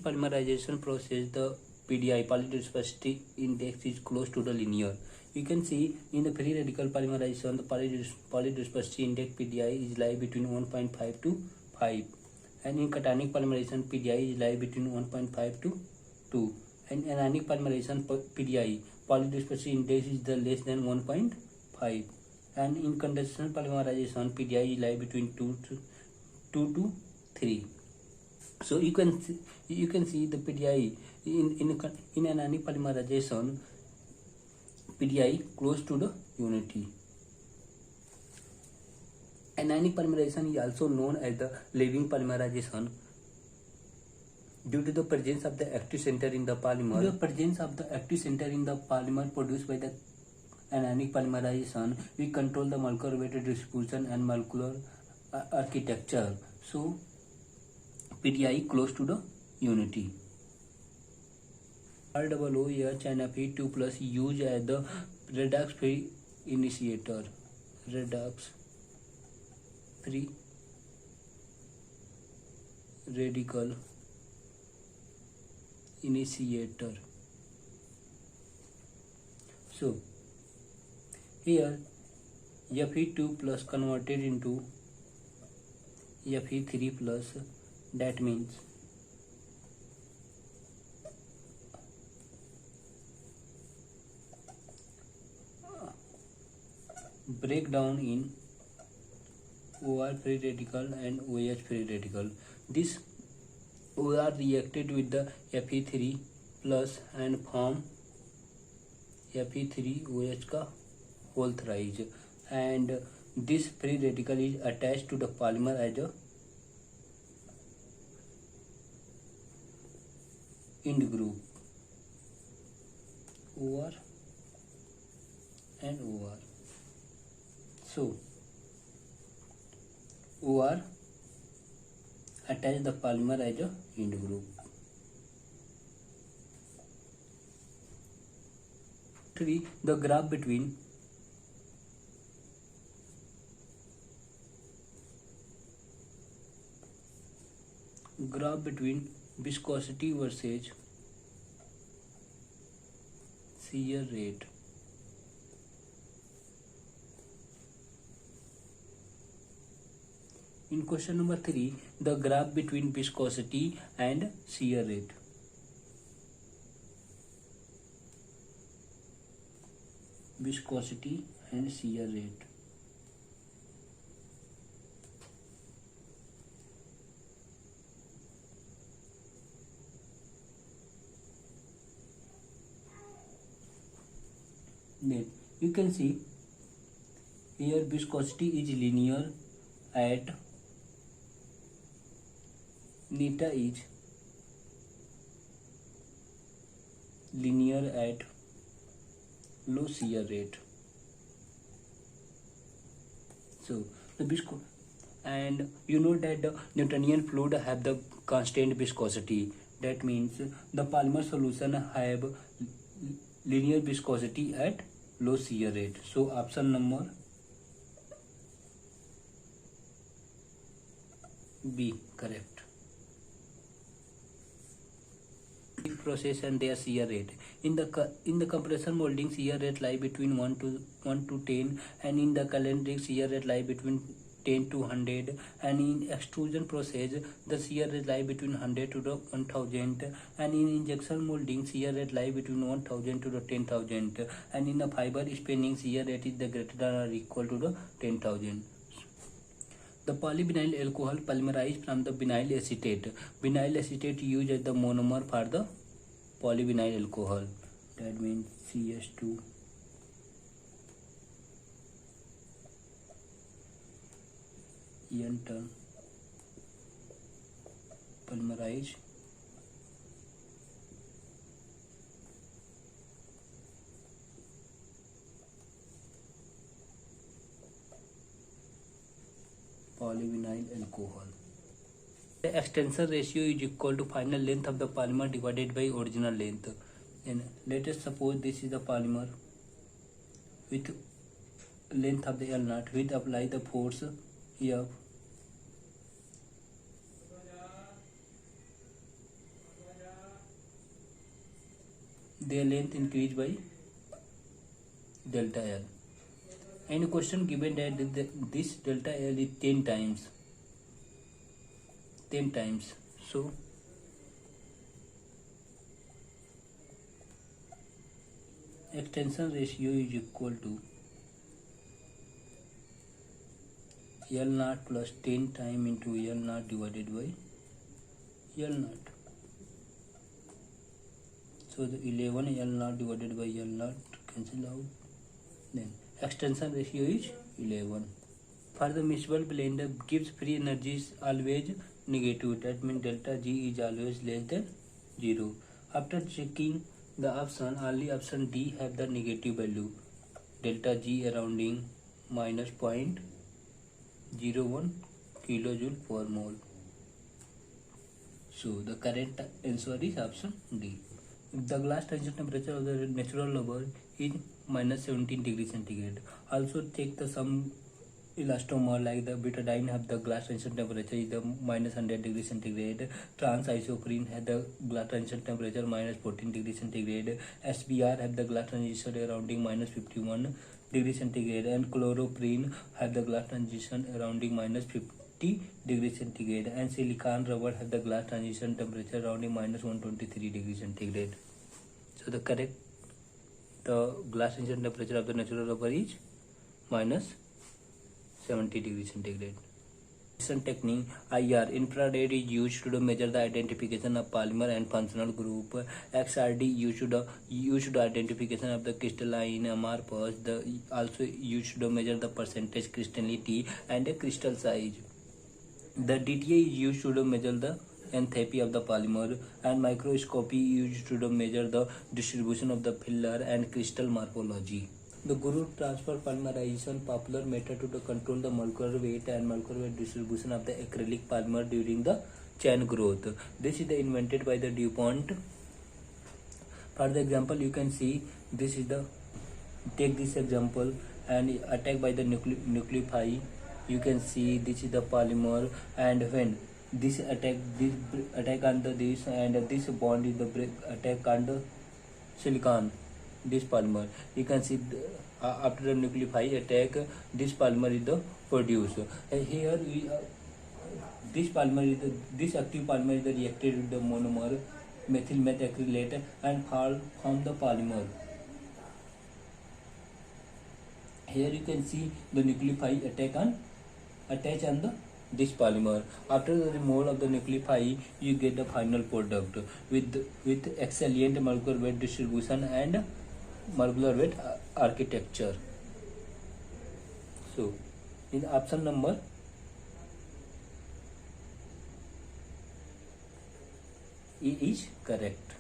polymerization process, the PDI, polydispersity index, is close to the linear. You can see in the free radical polymerization, the polydispersity index PDI is lie between 1.5 to 5, and in cationic polymerization PDI is lie between 1.5 to 2, and anionic polymerization PDI, polydispersity index, is the less than 1.5, and in condensational polymerization PDI is lie between 2 to 3. So you can see the PDI in anionic polymerization, PDI close to the unity. Anionic polymerization is also known as the leaving polymerization due to the presence of the active center in the polymer. The presence of the active center in the polymer produced by the anionic polymerization, we control the molecular weight distribution and molecular architecture. So PDI close to the unity. ROOH and Fe2 plus used as the redox free initiator. Redox free radical initiator. So here Fe2 plus converted into Fe3 plus, that means breakdown in OR free radical and OH free radical. This OR reacted with the Fe3 plus and form Fe3OH का whole thrice, and this free radical is attached to the polymer as a end group, OR and OR. So OR attach the polymer as a end group. 3. The graph between viscosity versus shear rate. In question number 3, the graph between viscosity and shear rate. Viscosity and shear rate. Then you can see here viscosity is linear at neta is linear at low shear rate. So the and you know that the Newtonian fluid have the constant viscosity. That means the polymer solution have linear viscosity at low shear rate. So option number B correct. Process and their shear rate. In the compression molding, shear rate lie between 1 to 10, and in the calendric shear rate lie between 10 to 100, and in extrusion process the shear rate lie between 100 to the 1000, and in injection molding shear rate lie between 1000 to the 10,000, and in the fiber spinning shear rate is the greater than or equal to the 10,000. The polyvinyl alcohol polymerized from the vinyl acetate. Vinyl acetate used as the monomer for the polyvinyl alcohol. That means CS2. N-term polymerized polyvinyl alcohol. The extension ratio is equal to final length of the polymer divided by original length. And let us suppose this is the polymer with length of the L naught, with apply the force F their length increased by delta L. And a question given that this delta L is 10 times. So extension ratio is equal to L naught plus 10 time into L naught divided by L naught. So the 11 L naught divided by L naught cancel out. Then extension ratio is 11. For the miscible blender gives free energy is always negative. That means delta G is always less than 0. After checking the option, only option D have the negative value. Delta G surrounding minus 0.01 kilojoule per mole. So the correct answer is option D. If the glass transition temperature of the natural rubber is minus 17 degrees centigrade. Also check the some elastomer like the betadine have the glass transition temperature is the minus 100 degrees centigrade. Trans isoprene have the glass transition temperature minus 14 degrees centigrade. SBR have the glass transition surrounding minus 51 degrees centigrade, and chloroprene have the glass transition surrounding minus 50 degrees centigrade, and silicon rubber have the glass transition temperature surrounding minus 123 degrees centigrade. So the correct glass transition temperature of the natural rubber is minus 70 degrees centigrade. Technique IR infrared is used to measure the identification of polymer and functional group. XRD used to identification of the crystalline amorphous. Also used to measure the percentage crystallinity and the crystal size. The DTA is used to measure the enthalpy of the polymer, and microscopy used to measure the distribution of the pillar and crystal morphology. The group transfer polymerization popular method to control the molecular weight and molecular weight distribution of the acrylic polymer during the chain growth. This is invented by the DuPont. For the example, you can see this is the take this example and attack by the nucleophi. You can see this is the polymer, and when this attack under this, and this bond is the attack under silicon, this polymer, you can see after the nucleophi attack, this polymer is the produced. Here we this active polymer is reacted with the monomer methyl methacrylate and form the polymer. Here you can see the nucleophi attach on this polymer. After the removal of the nucleophi, you get the final product with excellent molecular weight distribution and molecular weight architecture. So in option number E is correct.